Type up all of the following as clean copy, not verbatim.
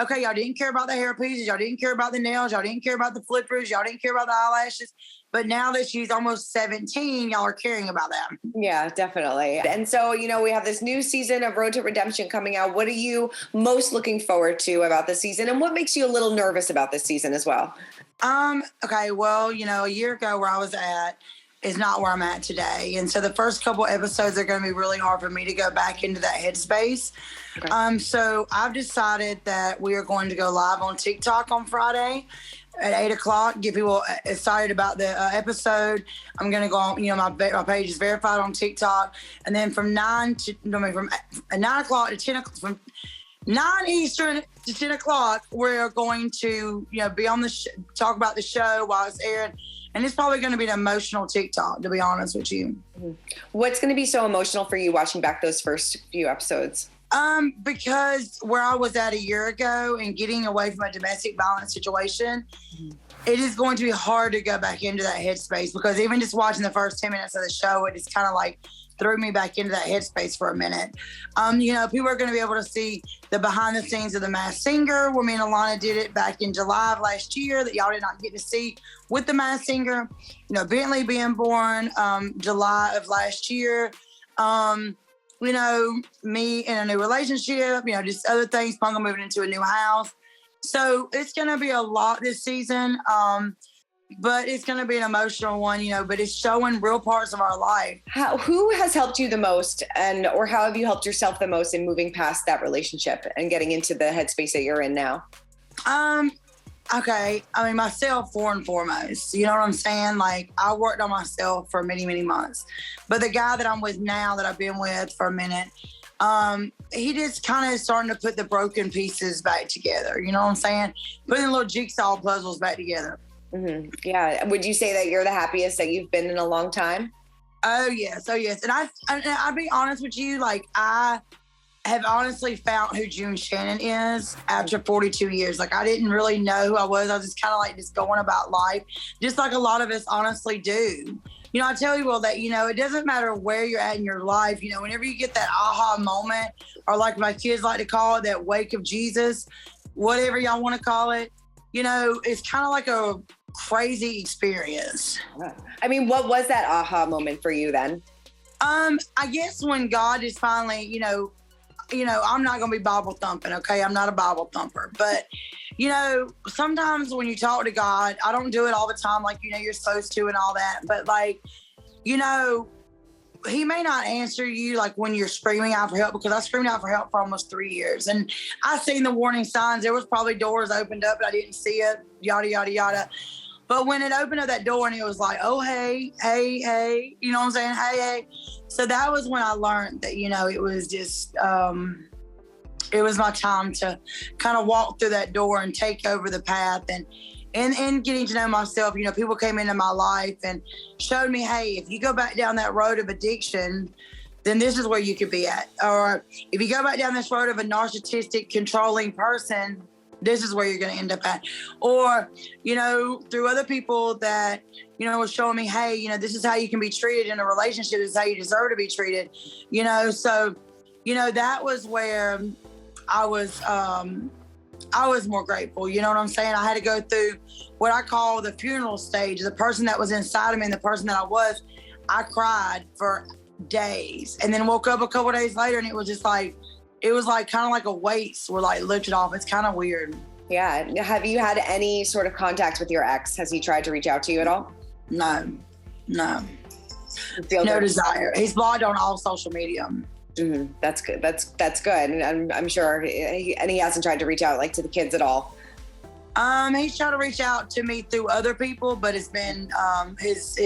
okay, y'all didn't care about the hair pieces. Y'all didn't care about the nails. Y'all didn't care about the flippers. Y'all didn't care about the eyelashes. But now that she's almost 17, y'all are caring about that. Yeah, definitely. And so, we have this new season of Road to Redemption coming out. What are you most looking forward to about the season? And what makes you a little nervous about this season as well? Okay, well, a year ago where I was at is not where I'm at today. And so the first couple episodes are going to be really hard for me to go back into that headspace. Okay. So I've decided that we are going to go live on TikTok on Friday at 8:00, get people excited about the episode. I'm going to go on, my page is verified on TikTok. And then from 9 o'clock to 10 o'clock, from 9 Eastern to 10 o'clock, we're going to, be on the talk about the show while it's airing. And it's probably going to be an emotional TikTok, to be honest with you. What's going to be so emotional for you watching back those first few episodes? Because where I was at a year ago and getting away from a domestic violence situation, it is going to be hard to go back into that headspace, because even just watching the first 10 minutes of the show, it just kind of like threw me back into that headspace for a minute. People are going to be able to see the behind the scenes of The Masked Singer, where me and Alana did it back in July of last year that y'all did not get to see with The Masked Singer. Bentley being born July of last year. Me in a new relationship, just other things, Punga moving into a new house. So it's going to be a lot this season, but it's going to be an emotional one, but it's showing real parts of our life. Who has helped you the most, or how have you helped yourself the most in moving past that relationship and getting into the headspace that you're in now? Okay. Myself, for and foremost. You know what I'm saying? Like, I worked on myself for many, many months. But the guy that I'm with now, that I've been with for a minute, he just kind of starting to put the broken pieces back together. You know what I'm saying? Putting little jigsaw puzzles back together. Mm-hmm. Yeah. Would you say that you're the happiest that you've been in a long time? Oh, yes. And I'll be honest with you, like, I have honestly found who June Shannon is after 42 years. Like, I didn't really know who I was. I was just kind of like just going about life, just like a lot of us honestly do. I tell you all that, it doesn't matter where you're at in your life. Whenever you get that aha moment, or like my kids like to call it, that wake of Jesus, whatever y'all want to call it, it's kind of like a crazy experience. What was that aha moment for you then? I guess when God is finally, I'm not going to be Bible thumping, okay? I'm not a Bible thumper. But, sometimes when you talk to God, I don't do it all the time like, you're supposed to and all that. But, like, he may not answer you, like, when you're screaming out for help, because I screamed out for help for almost 3 years. And I seen the warning signs. There was probably doors opened up, but I didn't see it, yada, yada, yada. But when it opened up that door and it was like, oh, hey, you know what I'm saying? Hey. So that was when I learned that, it was just, it was my time to kind of walk through that door and take over the path. And getting to know myself, people came into my life and showed me, hey, if you go back down that road of addiction, then this is where you could be at. Or if you go back down this road of a narcissistic, controlling person, this is where you're going to end up at. Or, through other people that, was showing me, hey, this is how you can be treated in a relationship. This is how you deserve to be treated. So, that was where I was more grateful. You know what I'm saying? I had to go through what I call the funeral stage. The person that was inside of me and the person that I was, I cried for days and then woke up a couple of days later and it was just like, kind of like a weights were like lifted off. It's kind of weird. Yeah. Have you had any sort of contact with your ex? Has he tried to reach out to you at all? No. No desire. He's blocked on all social media. Mm-hmm. That's good. That's good. And I'm sure he hasn't tried to reach out like to the kids at all. He's tried to reach out to me through other people, but it's been his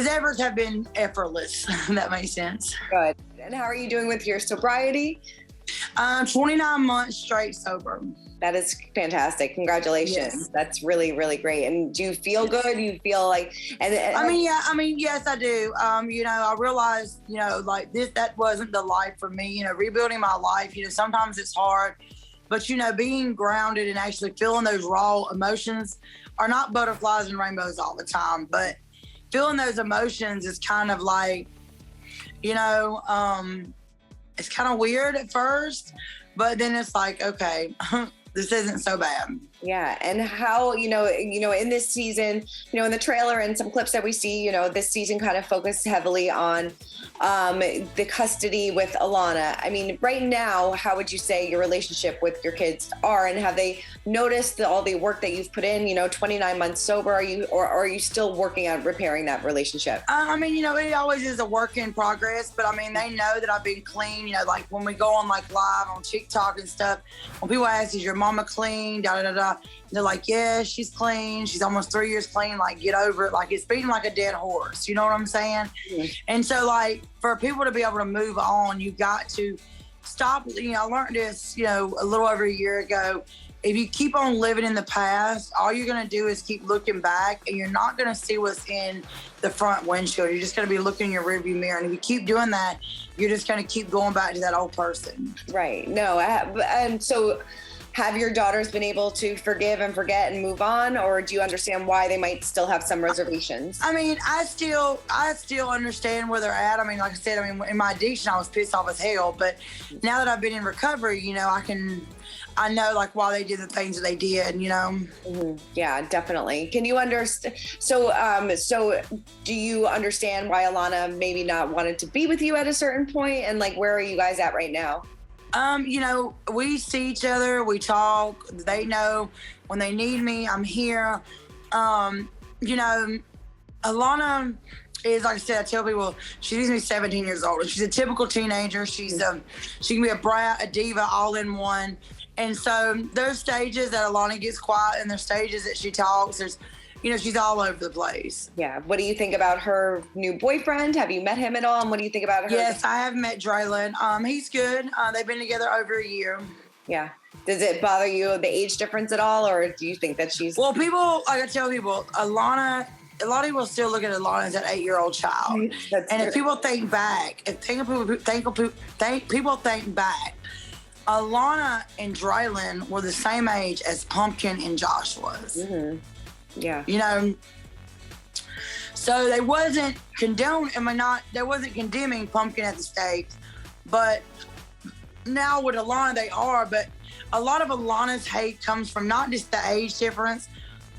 efforts have been effortless. If that makes sense. Good. And how are you doing with your sobriety? 29 months straight sober. That is fantastic. Congratulations. Yes. That's really, really great. And do you feel good? Do you feel like, yes, I do. I realized, like that wasn't the life for me, rebuilding my life, sometimes it's hard, but, being grounded and actually feeling those raw emotions are not butterflies and rainbows all the time, but feeling those emotions is kind of like, it's kind of weird at first, Yeah. But then it's like, okay, this isn't so bad. Yeah. And how, in this season, in the trailer and some clips that we see, this season kind of focused heavily on the custody with Alana. I mean, right now, how would you say your relationship with your kids are? And have they noticed all the work that you've put in, 29 months sober? Are you still working on repairing that relationship? I mean, it always is a work in progress, but I mean, they know that I've been clean, like when we go on like live on TikTok and stuff, when people ask, is your mama clean? Da, da, da, da. They're like, yeah, she's clean. She's almost 3 years clean. Like, get over it. Like, it's beating like a dead horse. You know what I'm saying? Mm-hmm. And so, like, for people to be able to move on, you got to stop. I learned this, a little over a year ago. If you keep on living in the past, all you're going to do is keep looking back, and you're not going to see what's in the front windshield. You're just going to be looking in your rearview mirror. And if you keep doing that, you're just going to keep going back to that old person. Right. No. And so, have your daughters been able to forgive and forget and move on, or do you understand why they might still have some reservations? I mean, I still understand where they're at. I mean, like I said, in my addiction, I was pissed off as hell. But now that I've been in recovery, I know like why they did the things that they did. Mm-hmm. Yeah, definitely. Can you understand? So do you understand why Alana maybe not wanted to be with you at a certain point, and like where are you guys at right now? We see each other, we talk, they know when they need me, I'm here. Alana is, like I said, I tell people, she's gonna be 17 years old. She's a typical teenager. She can be a brat, a diva, all in one. And so there's stages that Alana gets quiet and there's stages that she talks. She's all over the place. Yeah. What do you think about her new boyfriend? Have you met him at all? And what do you think about her? Yes, I have met Draylon. He's good. They've been together over a year. Yeah. Does it bother you, the age difference at all? Or do you think that she's... Well, people, like I tell people, Alana, a lot of people still look at Alana as an 8-year-old child. If people think back, people think back, Alana and Draylon were the same age as Pumpkin and Josh was. Mm-hmm. Yeah. So they wasn't they wasn't condemning Pumpkin at the stage, but now with Alana they are, but a lot of Alana's hate comes from not just the age difference,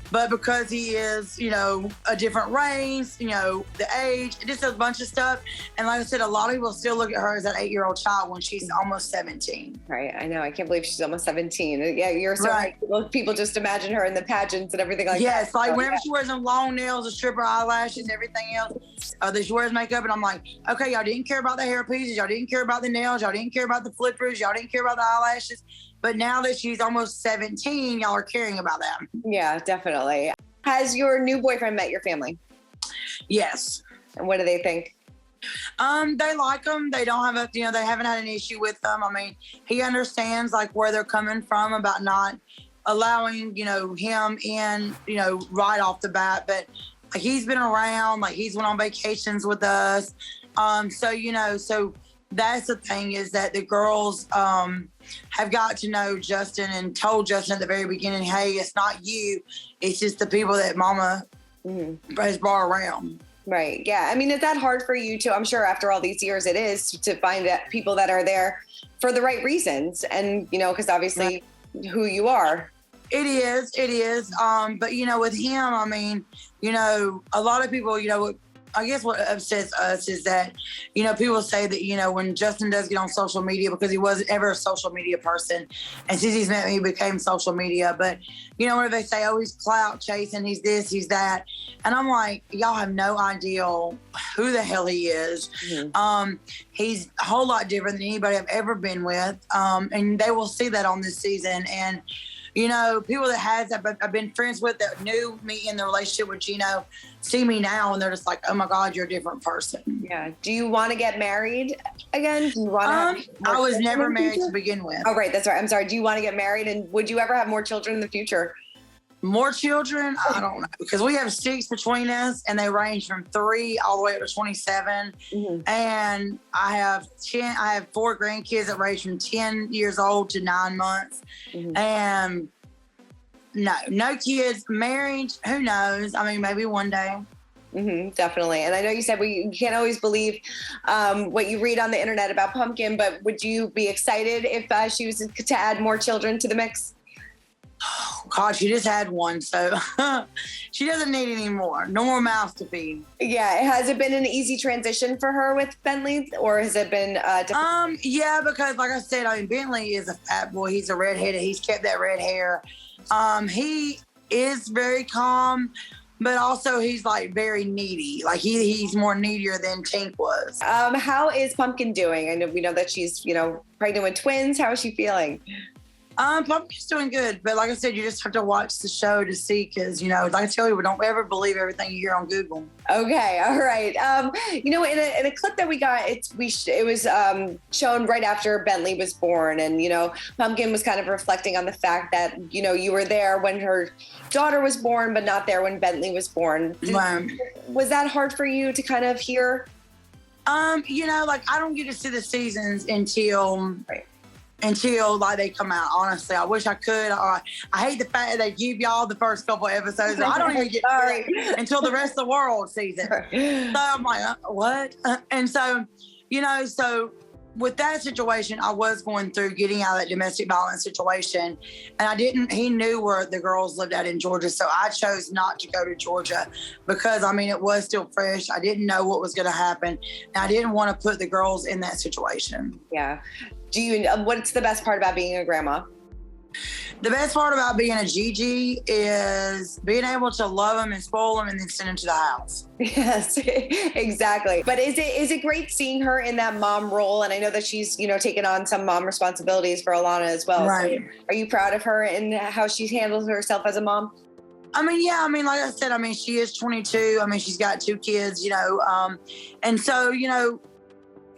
but because he is, a different race, the age, just a bunch of stuff. And like I said, a lot of people still look at her as that 8-year-old child when she's almost 17. Right. I know. I can't believe she's almost 17. Yeah, you're so right. People just imagine her in the pageants and everything like that. Yes, like whenever she wears them long nails, the stripper eyelashes, everything else, that she wears makeup, and I'm like, okay, y'all didn't care about the hair pieces, y'all didn't care about the nails, y'all didn't care about the flippers, y'all didn't care about the eyelashes. But now that she's almost 17, y'all are caring about that. Yeah, definitely. Has your new boyfriend met your family? Yes. And what do they think? They like him. They don't have they haven't had an issue with them. I mean, he understands like where they're coming from about not allowing, him in, right off the bat. But like, he's been around, like he's went on vacations with us. So that's the thing, is that the girls have got to know Justin and told Justin at the very beginning, hey, it's not you. It's just the people that Mama has brought around. Right. Yeah. I mean, is that hard for you to, I'm sure after all these years it is, to find that people that are there for the right reasons and, because obviously who you are. It is. But, with him, I mean, a lot of people, I guess what upsets us is that, people say that, when Justin does get on social media, because he wasn't ever a social media person, and since he's met me, he became social media. But, where they say, oh, he's clout chasing, he's this, he's that. And I'm like, y'all have no idea who the hell he is. Mm-hmm. He's a whole lot different than anybody I've ever been with. And they will see that on this season. And, people that I've been friends with that knew me in the relationship with Gino see me now and they're just like, oh my God, you're a different person. Yeah. Do you want to get married again? Do you want to I was never married to begin with. Oh, right. That's right. I'm sorry. Do you want to get married? And would you ever have more children in the future? More children? I don't know. Because we have 6 between us and they range from 3 all the way up to 27. Mm-hmm. And I have 4 grandkids that range from 10 years old to 9 months. Mm-hmm. And no kids. Marriage, who knows? I mean, maybe one day. Definitely. And I know you said you can't always believe what you read on the internet about Pumpkin, but would you be excited if she was to add more children to the mix? Oh, God, she just had one, so she doesn't need any more. No more mouths to feed. Yeah. Has it been an easy transition for her with Bentley, or has it been different? Yeah, because like I said, I mean, Bentley is a fat boy. He's a redheaded. He's kept that red hair. He is very calm, but also he's like very needy. Like he's more needier than Tink was. How is Pumpkin doing? I know we know that she's, pregnant with twins. How is she feeling? Pumpkin's doing good, but like I said, you just have to watch the show to see, because like I tell you, don't ever believe everything you hear on Google. Okay, all right. In a clip that we got, it was shown right after Bentley was born, and Pumpkin was kind of reflecting on the fact that you were there when her daughter was born, but not there when Bentley was born. Was that hard for you to kind of hear? I don't get to see the seasons until like they come out. Honestly, I wish I could. I hate the fact that they give y'all the first couple episodes. I don't even get it until the rest of the world sees it. So I'm like, what? And so, so with that situation, I was going through getting out of that domestic violence situation, and he knew where the girls lived at in Georgia. So I chose not to go to Georgia because it was still fresh. I didn't know what was going to happen, and I didn't want to put the girls in that situation. Yeah. What's the best part about being a grandma? The best part about being a Gigi is being able to love them and spoil them and then send them to the house. Yes, exactly. But is it great seeing her in that mom role? And I know that she's, taken on some mom responsibilities for Alana as well. Right. So are you proud of her and how she handles herself as a mom? Yeah, like I said, she is 22. She's got 2 kids, and so,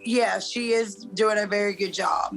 yeah, she is doing a very good job.